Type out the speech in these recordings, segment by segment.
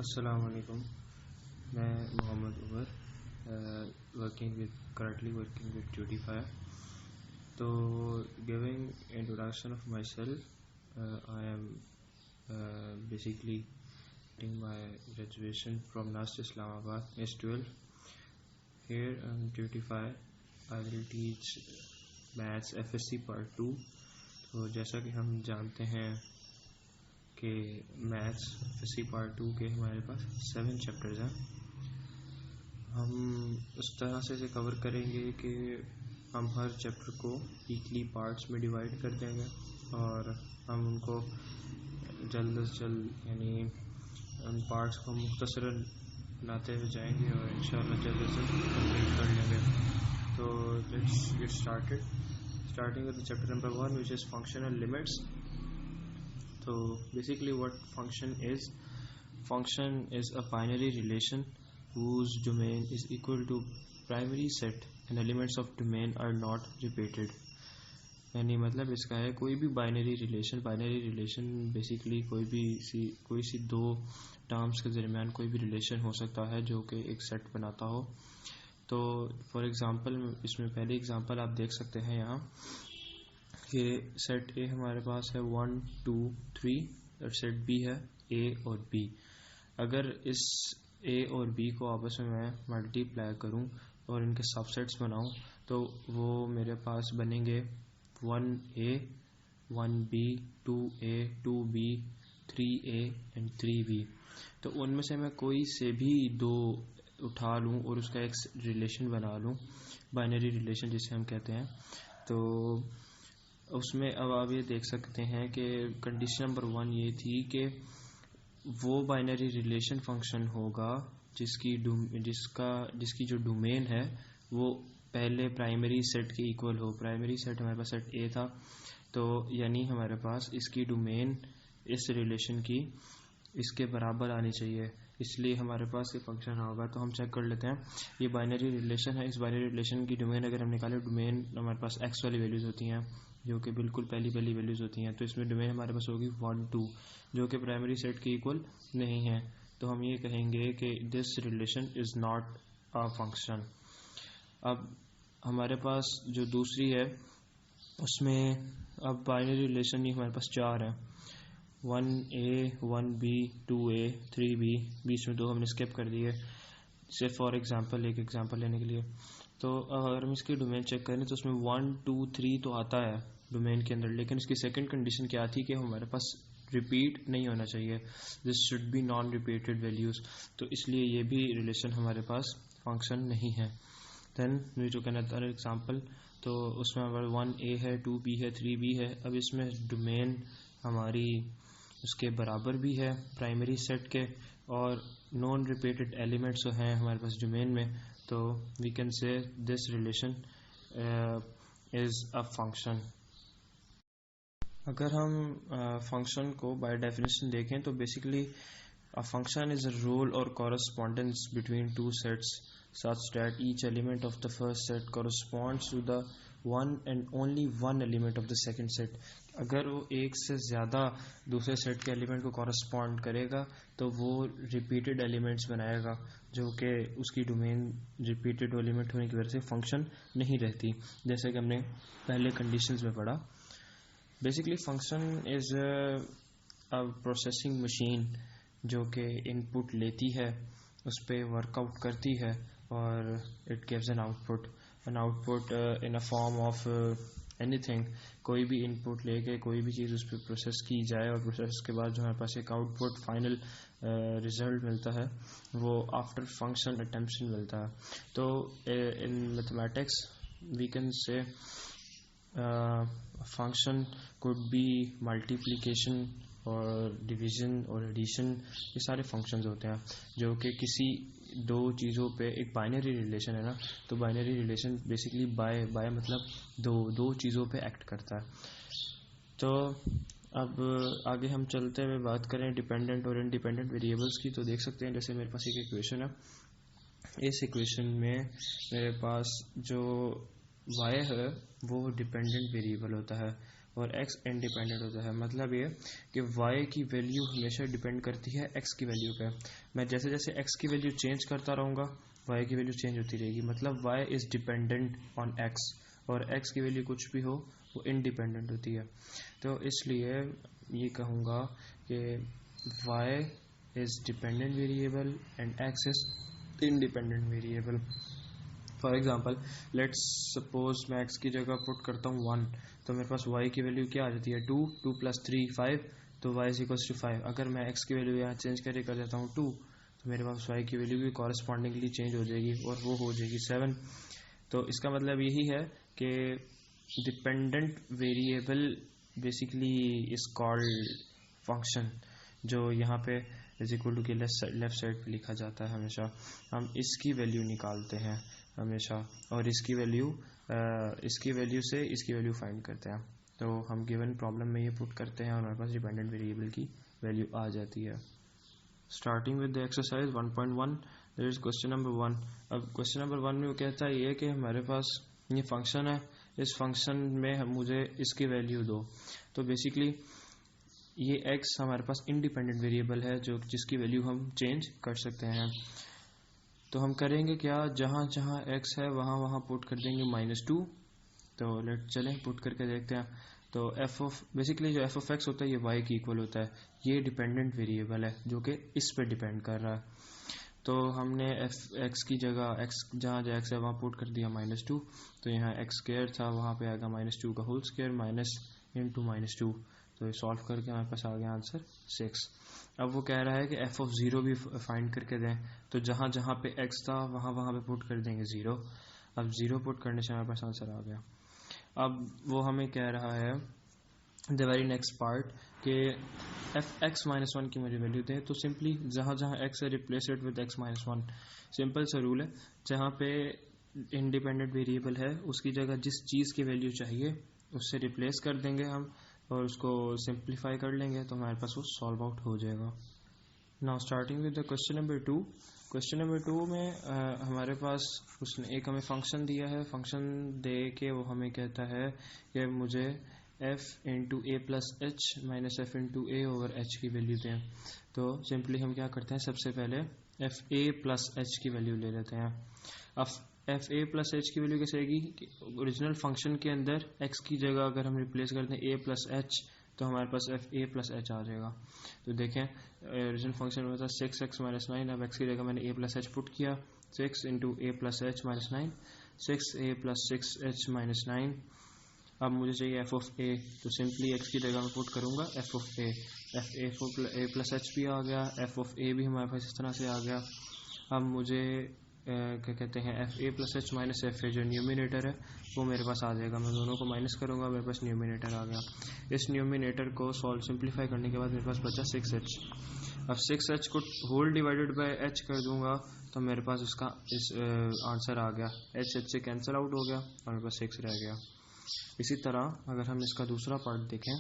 अस्सलाम वालेकुम। मैं Mohammad Umar currently working with Tutify. So giving introduction of myself, I am basically doing my graduation from NAST Islamabad S12. Here on Tutify I will teach Maths FSC Part 2. तो जैसा कि हम जानते हैं कि मैथ्स FSC Part 2 के हमारे पास 7 chapters हैं। हम उस तरह से इसे कवर करेंगे कि हम हर चैप्टर को वीकली पार्ट्स में डिवाइड कर देंगे और हम उनको जल्द से जल्द यानी उन पार्ट्स को मुख्तसरन लाते हुए जाएंगे और इंशाल्लाह जल्द से जल्द कंप्लीट कर लेंगे। तो let's get starting with the chapter number 1, which is functional limits. So basically what function is a binary relation whose domain is equal to primary set and elements of domain are not repeated. यानी मतलब इसका है कोई भी binary relation basically कोई सी दो terms के दरमियान कोई भी रिलेशन हो सकता है जो कि एक सेट बनाता हो। तो फॉर एग्जांपल इसमें पहली एग्जांपल आप देख सकते हैं यहाँ कि सेट ए हमारे पास है 1 2 3 और सेट बी है ए और बी। अगर इस ए और बी को आपस में मैं मल्टीप्लाई करूं और इनके सबसेट्स बनाऊं तो वो मेरे पास बनेंगे 1a 1b 2a 2b 3a and 3b। तो उनमें से मैं कोई से भी दो उठा लूं और उसका एक रिलेशन बना लूं, बाइनरी रिलेशन जिसे हम कहते हैं। तो उसमें अब आप ये देख सकते हैं कि कंडीशन नंबर 1 ये थी कि वो बाइनरी रिलेशन फंक्शन होगा जिसकी जो डोमेन है वो पहले प्राइमरी सेट के इक्वल हो। प्राइमरी सेट हमारे पास सेट ए था, तो यानी हमारे पास इसकी डोमेन इस रिलेशन की इसके बराबर आनी चाहिए, इसलिए हमारे पास ये फंक्शन होगा। तो हम चेक कर लेते हैं, ये बाइनरी रिलेशन है। इस बाइनरी रिलेशन की डोमेन अगर हम निकालें, डोमेन हमारे पास एक्स वाली वैल्यूज़ होती हैं जो कि बिल्कुल पहली वैल्यूज़ होती हैं। तो इसमें डोमेन हमारे पास होगी 1 2 जो कि प्राइमरी सेट के इक्वल नहीं है। तो हम ये कहेंगे कि this relation is not a function. अब हमारे पास जो दूसरी है उसमें अब बाइनरी रिलेशन ही हमारे पास 4 है, 1a 1b 2a 3b, बीच में दो हमने स्किप कर दिए सिर्फ फॉर एग्जांपल एक एग्जांपल लेने के लिए। तो अगर हम इसकी डोमेन चेक करें तो उसमें 1 2 3 तो आता है डोमेन के अंदर, लेकिन इसकी सेकंड कंडीशन क्या थी कि हमारे पास रिपीट नहीं होना चाहिए, this should be non repeated values. तो इसलिए ये भी रिलेशन हमारे पास फंक्शन नहीं है। Then we took another example, तो उसमें हमारे 1a है 2b है 3b है। अब इसमें डोमेन हमारी उसके बराबर भी है प्राइमरी सेट के और नॉन रिपीटेड एलिमेंट्स जो हैं हमारे पास डोमेन में, तो we can say this relation is a function. अगर हम फंक्शन को बाय डेफिनेशन देखें तो basically a function is a rule और correspondence between two sets such that each element of the first set corresponds to the one and only one element of the second set. अगर वो एक से ज़्यादा दूसरे set के element को correspond करेगा तो वो रिपीटेड एलिमेंट्स बनाएगा, जो कि उसकी डोमेन रिपीटेड एलिमेंट होने की वजह से फंक्शन नहीं रहती, जैसे कि हमने पहले कंडीशंस में पढ़ा। Basically function is a processing machine जो कि इनपुट लेती है, उस पर वर्कआउट करती है और it gives an output in a form of anything. कोई भी इनपुट लेके कोई भी चीज़ उस पर प्रोसेस की जाए और प्रोसेस के बाद जो हमारे पास एक आउटपुट फाइनल रिजल्ट मिलता है वो आफ्टर फंक्शन अटेम्प्शन मिलता है। तो in mathematics we can say function could be multiplication और डिवीज़न और एडिशन, ये सारे फंक्शंस होते हैं जो कि किसी दो चीज़ों पे एक बाइनरी रिलेशन है ना, तो बाइनरी रिलेशन बेसिकली बाय मतलब दो चीज़ों पे एक्ट करता है। तो अब आगे हम चलते हुए बात करें डिपेंडेंट और इंडिपेंडेंट वेरिएबल्स की। तो देख सकते हैं जैसे मेरे पास एक इक्वेशन है, इस इक्वेशन में मेरे पास जो y है वो डिपेंडेंट वेरिएबल होता है और x इंडिपेंडेंट होता है। मतलब ये कि y की वैल्यू हमेशा डिपेंड करती है x की वैल्यू पे। मैं जैसे जैसे x की वैल्यू चेंज करता रहूँगा y की वैल्यू चेंज होती रहेगी। मतलब y is dependent on x, और x की वैल्यू कुछ भी हो वो इंडिपेंडेंट होती है। तो इसलिए ये कहूँगा कि y is dependent variable and x is independent variable. For example let's suppose मैं x की जगह पुट करता हूँ 1, तो मेरे पास y की वैल्यू क्या आ जाती है 2, 2 + 3 5, तो y इज इक्वल्स टू 5। अगर मैं x की वैल्यू यहाँ चेंज करके कर देता हूँ 2, तो मेरे पास y की वैल्यू भी कॉरस्पॉन्डिंगली चेंज हो जाएगी और वो हो जाएगी 7। तो इसका मतलब यही है कि dependent variable basically is called function, जो यहाँ पे इज इक्वल टू के लेफ्ट साइड पे लिखा जाता है। हमेशा हम इसकी वैल्यू निकालते हैं हमेशा, और इसकी वैल्यू से इसकी वैल्यू फाइंड करते हैं। तो हम गिवन प्रॉब्लम में ये पुट करते हैं और हमारे पास डिपेंडेंट वेरिएबल की वैल्यू आ जाती है। Starting with the exercise 1.1, there is question number 1। अब क्वेश्चन नंबर 1 में वो कहता है ये कि हमारे पास ये फंक्शन है, इस फंक्शन में मुझे इसकी वैल्यू दो। तो बेसिकली ये x हमारे पास इंडिपेंडेंट वेरिएबल है जो जिसकी वैल्यू हम चेंज कर सकते हैं। तो हम करेंगे क्या, जहाँ जहाँ x है वहाँ वहाँ पुट कर देंगे -2। तो लेट चलें पुट करके देखते हैं। तो बेसिकली जो f(x) होता है ये y की इक्वल होता है। ये डिपेंडेंट वेरिएबल है जो कि इस पे डिपेंड कर रहा है। तो हमने x की जगह x जहाँ जहाँ x है वहाँ पुट कर दिया -2। तो यहाँ x² था, वहाँ पे आएगा -2 का होल स्क्वायर माइनस इंटू -2। तो ये सॉल्व करके हमारे पास आ गया आंसर 6। अब वो कह रहा है कि f(0) भी फाइंड करके दें। तो जहाँ जहाँ पे x था वहाँ वहाँ पे पुट कर देंगे 0। अब 0 पुट करने से हमारे पास आंसर आ गया। अब वो हमें कह रहा है द वेरी नेक्स्ट पार्ट कि f(x-1) की मुझे वैल्यू दें। तो सिंपली जहाँ जहाँ x है replace it with x-1। Simple सा रूल है, जहाँ पे इंडिपेंडेंट वेरिएबल है उसकी जगह जिस चीज़ की वैल्यू चाहिए उससे रिप्लेस कर देंगे हम और उसको सिंप्लीफाई कर लेंगे, तो हमारे पास वो सॉल्व आउट हो जाएगा। Now starting with the question number 2। Question number 2 में हमारे पास उसने एक हमें फंक्शन दिया है। फंक्शन दे के वो हमें कहता है कि मुझे f into a plus h minus F into A over H की वैल्यू दें। तो सिंपली हम क्या करते हैं, सबसे पहले एफ ए प्लस एच की वैल्यू ले लेते हैं। अब एफ ए प्लस एच की वैल्यू कैसे आएगी, ओरिजिनल फंक्शन के अंदर x की जगह अगर हम रिप्लेस करते हैं a प्लस एच तो हमारे पास एफ ए प्लस एच आ जाएगा। तो देखें ओरिजिनल फंक्शन में था 6x माइनस 9। अब x की जगह मैंने a प्लस एच पुट किया, 6 into a plus h minus 9, 6a plus 6h minus 9। अब मुझे चाहिए एफ ऑफ ए, तो सिंपली x की जगह मैं पुट करूंगा F of A. F a plus H भी आ गया, एफ ऑफ ए भी हमारे पास इस तरह से आ गया। अब मुझे क्या कहते हैं F a plus h minus F A जो न्यूमिनेटर है वो मेरे पास आ जाएगा। मैं दोनों को माइनस करूंगा, मेरे पास न्यूमिनेटर आ गया। इस न्यूमिनेटर को सॉल्व सिंप्लीफाई करने के बाद मेरे पास बचा 6h। अब 6h को होल डिवाइडेड बाय h कर दूंगा तो मेरे पास उसका इस आंसर आ गया। h से कैंसिल आउट हो गया और मेरे पास 6 रह गया। इसी तरह अगर हम इसका दूसरा पार्ट देखें,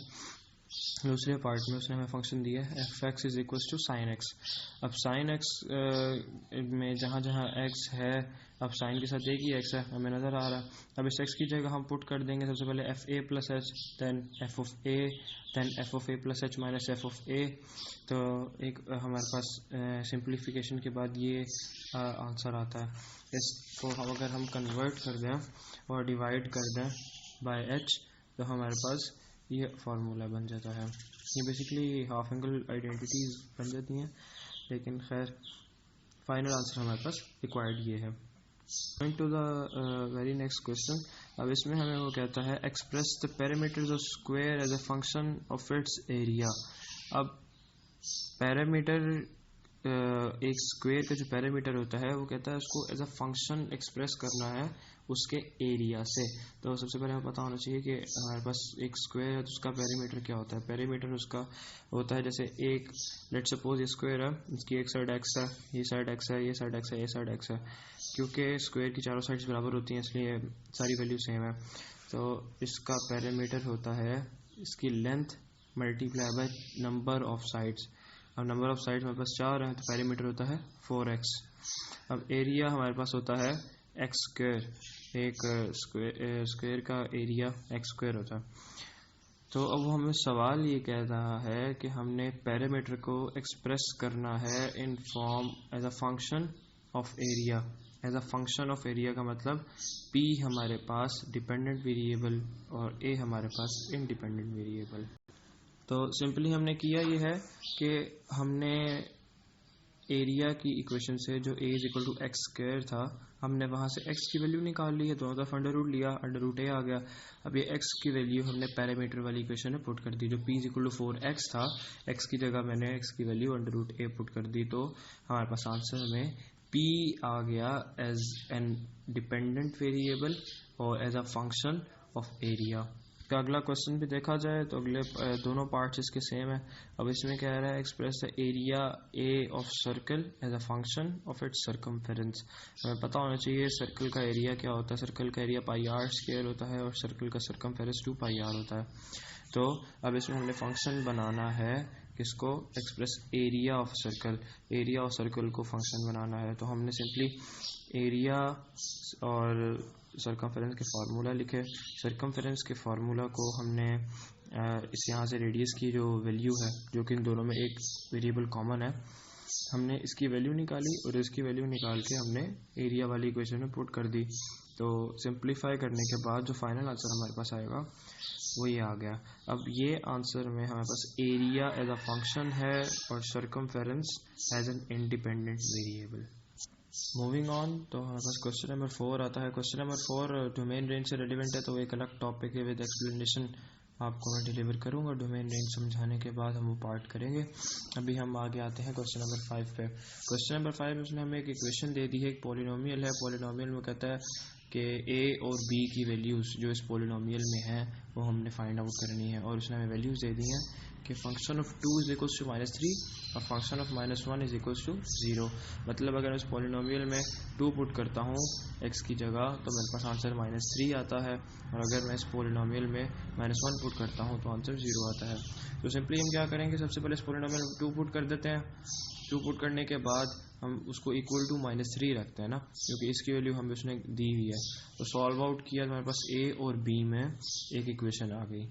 दूसरे पार्ट में उसने हमें फंक्शन दिया है f(x) is equal to sine x. अब साइन एक्स में जहाँ जहाँ x है, अब साइन के साथ एक ही x है हमें नज़र आ रहा है। अब इस x की जगह हम पुट कर देंगे सबसे पहले f a plus h, then f of a, then f of a plus h minus f of a. तो एक हमारे पास सिंप्लीफिकेशन के बाद ये आंसर आता है। इसको हम अगर हम कन्वर्ट कर दें और डिवाइड कर दें बाय h तो हमारे पास ये फार्मूला बन जाता है। ये बेसिकली हाफ एंगल आइडेंटिटीज बन जाती हैं, लेकिन खैर फाइनल आंसर हमारे पास रिक्वायर्ड ये है। Going to the very next question. अब इसमें हमें वो कहता है express the parameters of square as a function of its area. अब पैरामीटर एक स्क्वायर का जो पैरामीटर होता है वो कहता है उसको एज अ फंक्शन एक्सप्रेस करना है उसके एरिया से। तो सबसे पहले हमें पता होना चाहिए कि हमारे पास एक स्क्वायर है तो उसका पैरामीटर क्या होता है। पैरामीटर उसका होता है जैसे एक लेट सपोज ये स्क्वायर है, इसकी एक साइड x है, ये साइड x है, ये साइड x है, ये साइड x है। क्योंकि स्क्वायर की चारों साइड्स बराबर होती हैं इसलिए सारी वैल्यू सेम है। तो इसका पैरामीटर होता है इसकी length multiply by number of sides. अब नंबर ऑफ साइड्स हमारे पास 4 है तो पैरामीटर होता है 4x। अब एरिया हमारे पास होता है एक्स स्क्वायर, एक स्क्वायर का एरिया x² होता है। तो अब हमें सवाल ये कह रहा है कि हमने पैरामीटर को एक्सप्रेस करना है in form as a function of area. As a function of area का मतलब p हमारे पास डिपेंडेंट वेरिएबल और a हमारे पास इंडिपेंडेंट वेरिएबल। तो सिंपली हमने किया ये है कि हमने एरिया की इक्वेशन से जो a is equal to x square था, हमने वहाँ से x की वैल्यू निकाल ली है, दोनों तरफ अंडर रूट लिया, अंडर रूट a आ गया। अब ये x की वैल्यू हमने पैरामीटर वाली इक्वेशन में पुट कर दी, जो p is equal to 4x था, x की जगह मैंने x की value under root a put कर दी। तो हमारे पास आंसर में p आ गया एज एन डिपेंडेंट वेरिएबल और as a function of area. का अगला क्वेश्चन भी देखा जाए तो अगले दोनों पार्ट्स इसके सेम है। अब इसमें क्या रहा है, express the area A of circle as a function of its circumference. हमें पता होना चाहिए सर्कल का एरिया क्या होता है। सर्कल का एरिया पाई आर स्क्वायर होता है और सर्कल का सर्कमफेरेंस 2 पाई आर होता है। तो अब इसमें हमने फंक्शन बनाना है किसको, express area of circle. Area of circle को फंक्शन बनाना है, तो हमने सिंपली एरिया और सर्कमफेरेंस के फार्मूला लिखे। सर्कमफेरेंस के फार्मूला को हमने इस यहाँ से रेडियस की जो वैल्यू है, जो कि इन दोनों में एक वेरिएबल कॉमन है, हमने इसकी वैल्यू निकाली और इसकी वैल्यू निकाल के हमने एरिया वाली इक्वेशन में पुट कर दी। तो सिंप्लीफाई करने के बाद जो फाइनल आंसर हमारे पास आएगा वो ये आ गया। अब ये आंसर में हमारे पास एरिया एज अ फंक्शन है और circumference as an independent variable. Moving on, तो हमारे पास क्वेश्चन नंबर 4 आता है। क्वेश्चन नंबर 4 डोमेन रेंज से रिलेवेंट है, तो एक अलग टॉपिक है विद एक्सप्लेनेशन आपको मैं डिलीवर करूंगा। डोमेन रेंज समझाने के बाद हम वो पार्ट करेंगे। अभी हम आगे आते हैं क्वेश्चन नंबर 5 पे। क्वेश्चन नंबर 5 में उसने हमें एक इक्वेशन दे दी है, एक पॉलिनोमियल है। पॉलिनोमियल में कहता है कि a और b की वैल्यूज़ जो इस पॉलिनोमियल में हैं वो हमने फाइंड आउट करनी है, और उसने हमें वैल्यूज़ दे दी हैं कि function of 2 is equals to -3 और function of -1 is equals to 0। मतलब अगर मैं इस पॉलिनोमियल में 2 पुट करता हूँ x की जगह तो मेरे पास आंसर -3 आता है, और अगर मैं इस पॉलिनोमियल में -1 पुट करता हूँ तो आंसर 0 आता है। तो सिंपली हम क्या करेंगे, सबसे पहले इस पॉलिनोमियल में 2 पुट कर देते हैं। 2 पुट करने के बाद हम उसको इक्वल टू -3 रखते हैं ना, क्योंकि इसकी वैल्यू हमें उसने दी हुई है। तो सॉल्व आउट किया तो हमारे पास a और b में एक इक्वेशन आ गई।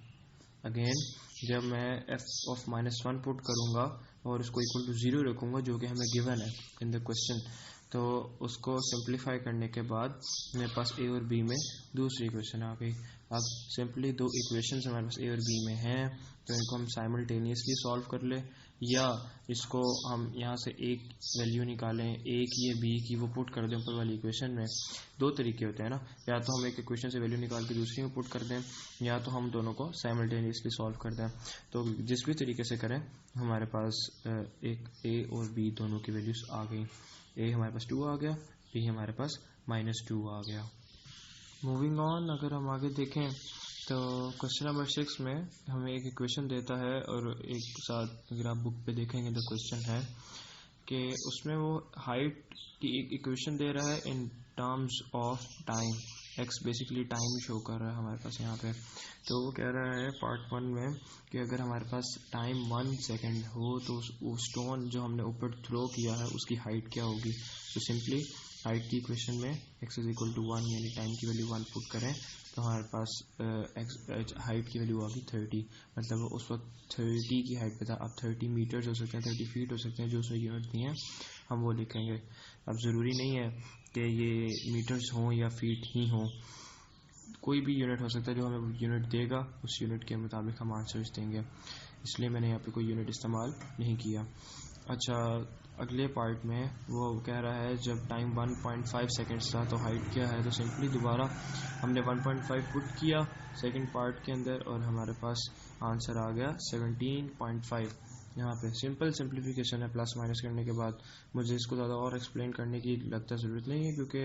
अगेन जब मैं f ऑफ -1 पुट करूंगा और उसको इक्वल टू 0 रखूंगा, जो कि हमें गिवन है इन द क्वेश्चन, तो उसको सिंप्लीफाई करने के बाद मेरे पास a और b में दूसरी इक्वेशन आ गई। अब सिंपली 2 इक्वेशंस हमारे पास a और b में हैं, तो इनको हम साइमल्टेनियसली सॉल्व कर ले, या इसको हम यहाँ से एक वैल्यू निकालें a की या b की, वो पुट कर दें ऊपर वाली इक्वेशन में। 2 तरीके होते हैं ना, या तो हम एक इक्वेशन से वैल्यू निकाल के दूसरी में पुट कर दें, या तो हम दोनों को साइमल्टेनियसली सॉल्व कर दें। तो जिस भी तरीके से करें हमारे पास एक a और b दोनों की वैल्यूज आ गई। a हमारे पास 2 आ गया, b हमारे पास -2 आ गया। मूविंग ऑन, अगर हम आगे देखें तो क्वेश्चन नंबर 6 में हमें एक इक्वेशन देता है, और एक साथ अगर आप बुक पे देखेंगे तो क्वेश्चन है कि उसमें वो हाइट की एक इक्वेशन दे रहा है इन terms of time. x basically time show कर रहा है हमारे पास यहाँ पे। तो वो कह रहा है पार्ट 1 में कि अगर हमारे पास टाइम 1 सेकेंड हो तो उस स्टोन जो हमने ऊपर थ्रो किया है उसकी हाइट क्या होगी। तो सिंपली हाइट की इक्वेशन में x इज इक्वल टू 1 यानी टाइम की वैल्यू 1 पुट करें तो हमारे पास हाइट की वैल्यू आ गई 30। मतलब उस वक्त 30 की हाइट पे था। अब 30 मीटर्स हो सकते हैं, 30 फीट हो सकते हैं, जो उसमें यूनिट दिए हैं हम वो लिखेंगे। अब ज़रूरी नहीं है कि ये मीटर्स हों या फीट ही हों, कोई भी यूनिट हो सकता है। जो हमें यूनिट देगा उस यूनिट के मुताबिक हम आंसर्स देंगे, इसलिए मैंने यहाँ पे कोई यूनिट इस्तेमाल नहीं किया। अच्छा, अगले पार्ट में वो कह रहा है जब टाइम 1.5 सेकेंड्स था तो हाइट क्या है। तो सिंपली दोबारा हमने 1.5 पुट किया सेकंड पार्ट के अंदर और हमारे पास आंसर आ गया 17.5। यहाँ पे सिंपल सिंप्लीफिकेशन है प्लस माइनस करने के बाद। मुझे इसको ज़्यादा और एक्सप्लेन करने की लगता ज़रूरत नहीं है, क्योंकि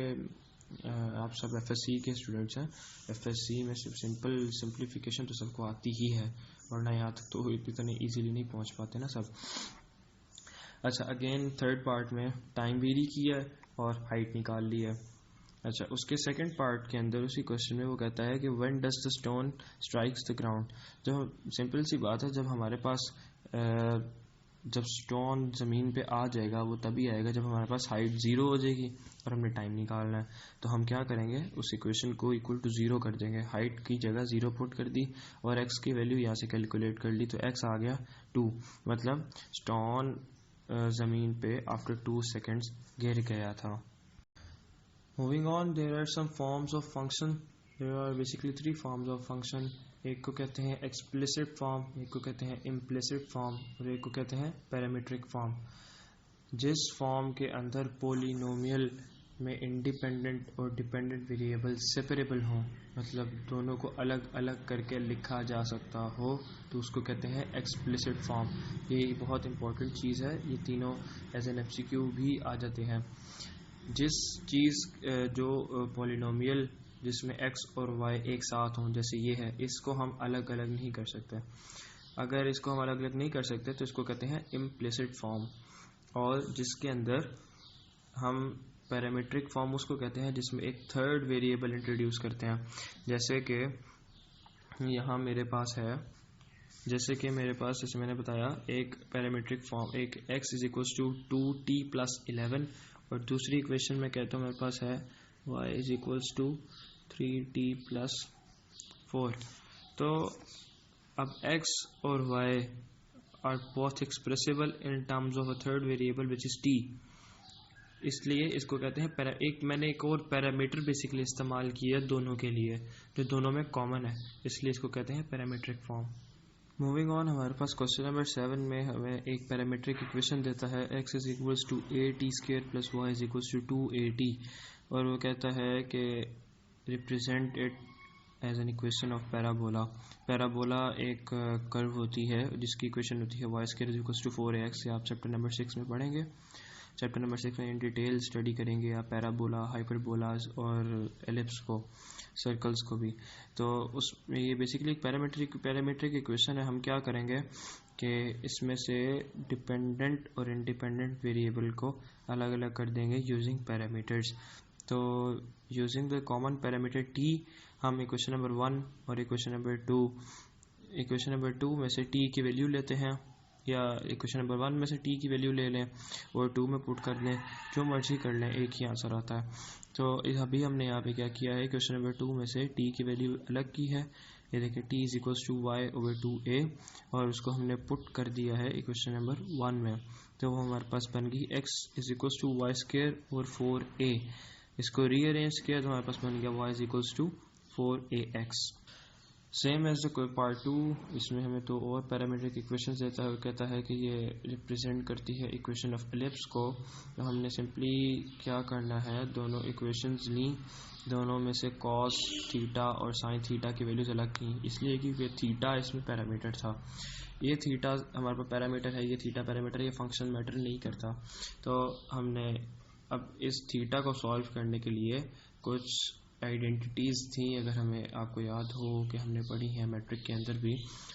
आप सब FSC के स्टूडेंट्स हैं। FSC में सिर्फ सिंपल सिंप्लीफिकेशन तो सबको आती ही है, वरना यहाँ तक तो इतने ईजीली नहीं पहुँच पाते ना सब। अच्छा, अगेन थर्ड पार्ट में टाइम वेरी किया है और हाइट निकाल ली है। अच्छा, उसके सेकंड पार्ट के अंदर उसी क्वेश्चन में वो कहता है कि when does the stone strikes the ground. जो सिंपल सी बात है, जब हमारे पास जब स्टोन ज़मीन पे आ जाएगा वो तभी आएगा जब हमारे पास हाइट 0 हो जाएगी और हमने टाइम निकालना है। तो हम क्या करेंगे, उस इक्वेशन को इक्वल टू 0 कर देंगे, हाइट की जगह 0 पुट कर दी और एक्स की वैल्यू यहाँ से कैलकुलेट कर ली, तो एक्स आ गया 2, मतलब स्टोन ज़मीन पे आफ्टर 2 सेकेंड्स गिर गया था। Moving on, there are some forms of function. There are basically 3 forms of function. एक को कहते हैं एक्सप्लिसिट फॉर्म, एक को कहते हैं इम्प्लिसिट फॉर्म और एक को कहते हैं पैरामीट्रिक फॉर्म। जिस फॉर्म के अंदर पोलिनोमियल में इंडिपेंडेंट और डिपेंडेंट वेरिएबल सेपरेबल हों, मतलब दोनों को अलग अलग करके लिखा जा सकता हो, तो उसको कहते हैं एक्सप्लिसिट फॉर्म। ये बहुत इंपॉर्टेंट चीज़ है, ये तीनों एज एन MCQ भी आ जाते हैं। जिस चीज़ जो पोलिनोमियल जिसमें x और y एक साथ हों, जैसे ये है, इसको हम अलग अलग नहीं कर सकते। अगर इसको हम अलग अलग नहीं कर सकते तो इसको कहते हैं इम्प्लिसिट फॉर्म। और जिसके अंदर हम पैरामीट्रिक फॉर्म उसको कहते हैं जिसमें एक थर्ड वेरिएबल इंट्रोड्यूस करते हैं। जैसे कि यहाँ मेरे पास है, जैसे मैंने बताया, एक पैरामीट्रिक फॉर्म, एक x is equal to 2t+11 और दूसरी इक्वेशन में कहता हूँ मेरे पास है y is equals to 3t+4। तो अब x और y are both expressible in terms of a third variable which is t, इसलिए इसको कहते हैं मैंने एक और पैरामीटर बेसिकली इस्तेमाल किया दोनों के लिए, जो दोनों में कॉमन है, इसलिए इसको कहते हैं पैरामीट्रिक फॉर्म। मूविंग ऑन, हमारे पास क्वेश्चन नंबर 7 में हमें एक पैरामीट्रिक इक्वेशन देता है x is equals to at² plus y is equals to 2at, और वो कहता है कि represent it as an equation of parabola. Parabola एक कर्व होती है जिसकी इक्वेशन होती है y² is equals to 4ax। आप चैप्टर नंबर 6 में पढ़ेंगे। चैप्टर नंबर 6 में इन डिटेल स्टडी करेंगे आप पैराबोला, हाइपरबोलाज और एलिप्स को, सर्कल्स को भी। तो उस ये बेसिकली एक पैरामीट्रिक इक्वेशन है। हम क्या करेंगे कि इसमें से डिपेंडेंट और इंडिपेंडेंट वेरिएबल को अलग अलग कर देंगे यूजिंग पैरामीटर्स। तो using the common parameter t, हम इक्वेशन नंबर 1 और इक्वेशन नंबर 2 में से t की वैल्यू लेते हैं, या इक्वेशन नंबर 1 में से t की वैल्यू ले लें और 2 में पुट कर दें, जो मर्जी कर लें, एक ही आंसर आता है। तो अभी हमने यहाँ पे क्या किया है, क्वेश्चन नंबर 2 में से t की वैल्यू अलग की है, ये देखिए t is equals to y over 2a, और उसको हमने पुट कर दिया है इक्वेशन नंबर 1 में। तो वो हमारे पास बन गई x is equals to y² over 4a। इसको रीअरेंज किया तो हमारे पास बन गया y is equals to 4ax। Same as the part 2, इसमें हमें तो और पैरामीट्रिक इक्वेशन देता है और कहता है कि ये रिप्रेजेंट करती है इक्वेशन ऑफ एलिप्स को। तो हमने सिंपली क्या करना है, दोनों इक्वेशंस ली, दोनों में से कॉस थीटा और साइन थीटा की वैल्यूज अलग की, इसलिए क्योंकि थीटा इसमें पैरामीटर था। ये थीटा हमारे पास पैरामीटर है, ये थीटा पैरामीटर, ये फंक्शन मैटर नहीं करता। तो हमने अब इस थीटा को सॉल्व करने के लिए कुछ आइडेंटिटीज़ थी, अगर हमें आपको याद हो कि हमने पढ़ी है मैट्रिक के अंदर भी,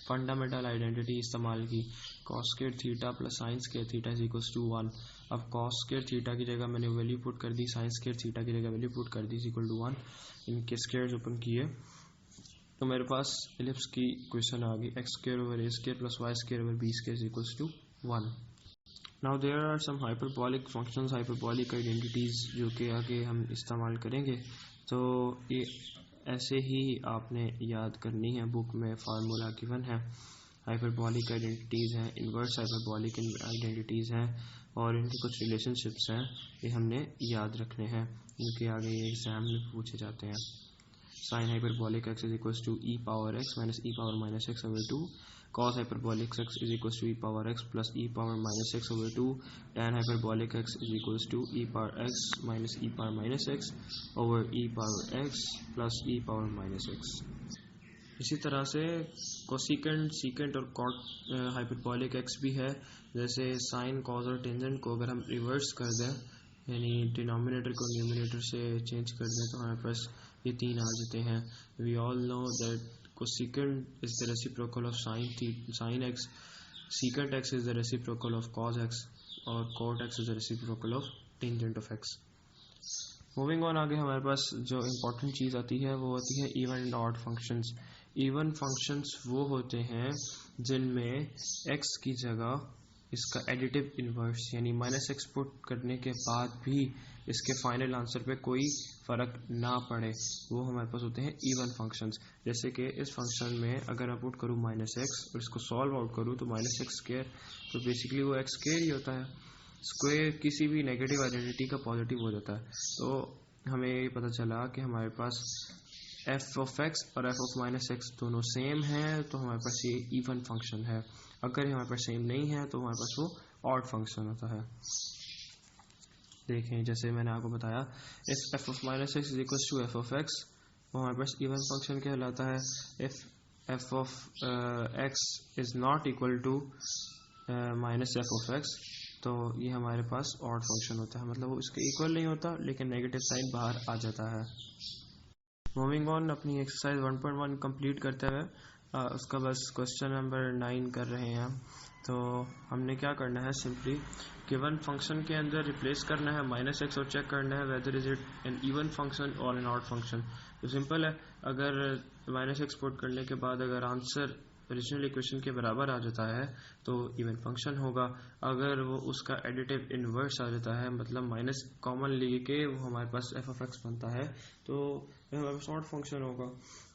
फंडामेंटल आइडेंटिटी इस्तेमाल की। Cos square theta plus sine square theta is equals to 1। अब कॉस स्क्वायर थीटा की जगह मैंने वैल्यू पुट कर दी, साइन स्क्वायर थीटा की जगह वैल्यू पुट कर दी, इज इक्वल टू 1। इनके स्क्वायर्स ओपन किए तो मेरे पास एलिप्स की इक्वेशन आ गई, x² over a² plus y² over b² is equals to 1। Now there are some hyperbolic functions, hyperbolic identities जो कि आगे हम इस्तेमाल करेंगे। तो ये ऐसे ही आपने याद करनी है, बुक में फार्मूला गिवन है। हाइपरबॉलिक आइडेंटिटीज़ हैं, इन्वर्स हाइपरबॉलिक आइडेंटिटीज़ हैं, और इनके कुछ रिलेशनशिप्स हैं, ये हमने याद रखने हैं, क्योंकि आगे ये एग्जाम में पूछे जाते हैं। Sine hyperbolic x is equals to e power x minus e power minus x over 2, cos hyperbolic x is equals to e power x plus e power minus x over 2, tan hyperbolic x is equals to e power x minus e power minus x over e power x plus e power minus x। इसी तरह से cosecant, secant और cot hyperbolic x भी है। जैसे sign, cos और tangent को अगर हम रिवर्स कर दें, यानी डिनोमिनेटर को न्यूमिनेटर से चेंज कर दें, तो हमारे पास ये तीन आ जाते हैं। We all know that cosecant is the reciprocal of sin x, secant x is the reciprocal of cos x, और cot x is the reciprocal of tangent of x। Moving on, आगे हमारे पास जो इम्पोर्टेंट चीज़ आती है वो होती है even and odd functions. Even functions वो होते हैं जिनमें x की जगह इसका एडिटिव इन्वर्स यानी -x पुट करने के बाद भी इसके फाइनल आंसर पे कोई फ़र्क ना पड़े, वो हमारे पास होते हैं इवन फंक्शंस। जैसे कि इस फंक्शन में अगर मैं पुट करूँ -x और इसको सॉल्व आउट करूँ तो -x², तो बेसिकली वो x² ही होता है। स्क्वायर किसी भी नेगेटिव आइडेंटिटी का पॉजिटिव हो जाता है। तो हमें ये पता चला कि हमारे पास f(x) और f(-x) दोनों सेम है, तो हमारे पास ये इवन फंक्शन है। अगर ये हमारे पास सेम नहीं है तो हमारे पास वो ऑड फंक्शन होता है। देखें, जैसे मैंने आपको बताया, if f(-x) is equal to f(x), वो हमारे पास इवन फंक्शन कहलाता है। If f(x) is not equal to -f(x), तो ये हमारे पास ऑड फंक्शन होता है, मतलब वो इसके इक्वल नहीं होता लेकिन नेगेटिव साइन बाहर आ जाता है। मूविंग ऑन, अपनी एक्सरसाइज 1.1 कंप्लीट करते हुए उसका बस क्वेश्चन नंबर 9 कर रहे हैं। तो हमने क्या करना है, सिंपली गिवन फंक्शन के अंदर रिप्लेस करना है -x और चेक करना है whether is it an even function और एन ऑड फंक्शन। तो सिंपल है, अगर -x पुट करने के बाद अगर आंसर ओरिजिनल इक्वेशन के बराबर आ जाता है तो इवन फंक्शन होगा। अगर वो उसका एडिटिव इन्वर्स आ जाता है, मतलब माइनस कॉमन लेके वो हमारे पास f(x) बनता है, तो हमारे पास ऑड फंक्शन होगा।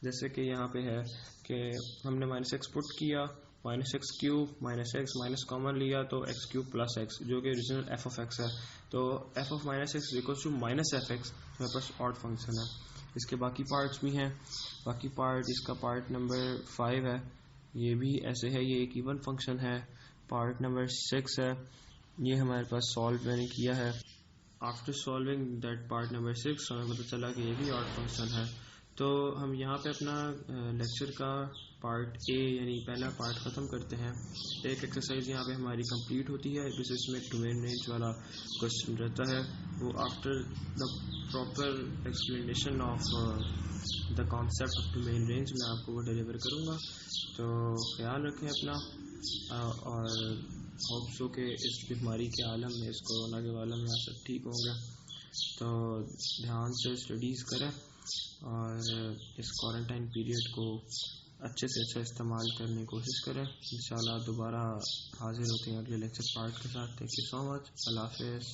जैसे कि यहाँ पे है कि हमने -x पुट किया, -x³ -x माइनस कॉमन लिया तो x³ + x, जो कि ओरिजिनल f(x) है। तो f(-x) इक्वल्स टू -f(x), हमारे पास ऑड फंक्शन है। इसके बाकी पार्ट्स भी हैं। बाकी पार्ट, इसका पार्ट नंबर 5 है, ये भी ऐसे है, ये एक इवन फंक्शन है। पार्ट नंबर 6 है, ये हमारे पास सॉल्व मैंने किया है। After solving that part number 6 हमें पता चला कि ये भी ऑड फंक्शन है। तो हम यहाँ पे अपना लेक्चर का पार्ट ए यानी पहला पार्ट ख़त्म करते हैं। एक एक्सरसाइज यहाँ पे हमारी कंप्लीट होती है, जिस इसमें डोमेन रेंज वाला क्वेश्चन रहता है। वो after the proper explanation of the concept of domain range मैं आपको वो डिलीवर करूँगा। तो ख्याल रखें अपना, और होप सो के इस बीमारी के आलम में, इस कोरोना के आलम में आप सब ठीक होंगे। तो ध्यान से स्टडीज़ करें और इस क्वारंटाइन पीरियड को अच्छे से अच्छा इस्तेमाल करने की कोशिश करें। इंशाल्लाह दोबारा हाजिर होते हैं अगले लेक्चर पार्ट के साथ। Thank you so much. अल्लाह हाफ़िज़।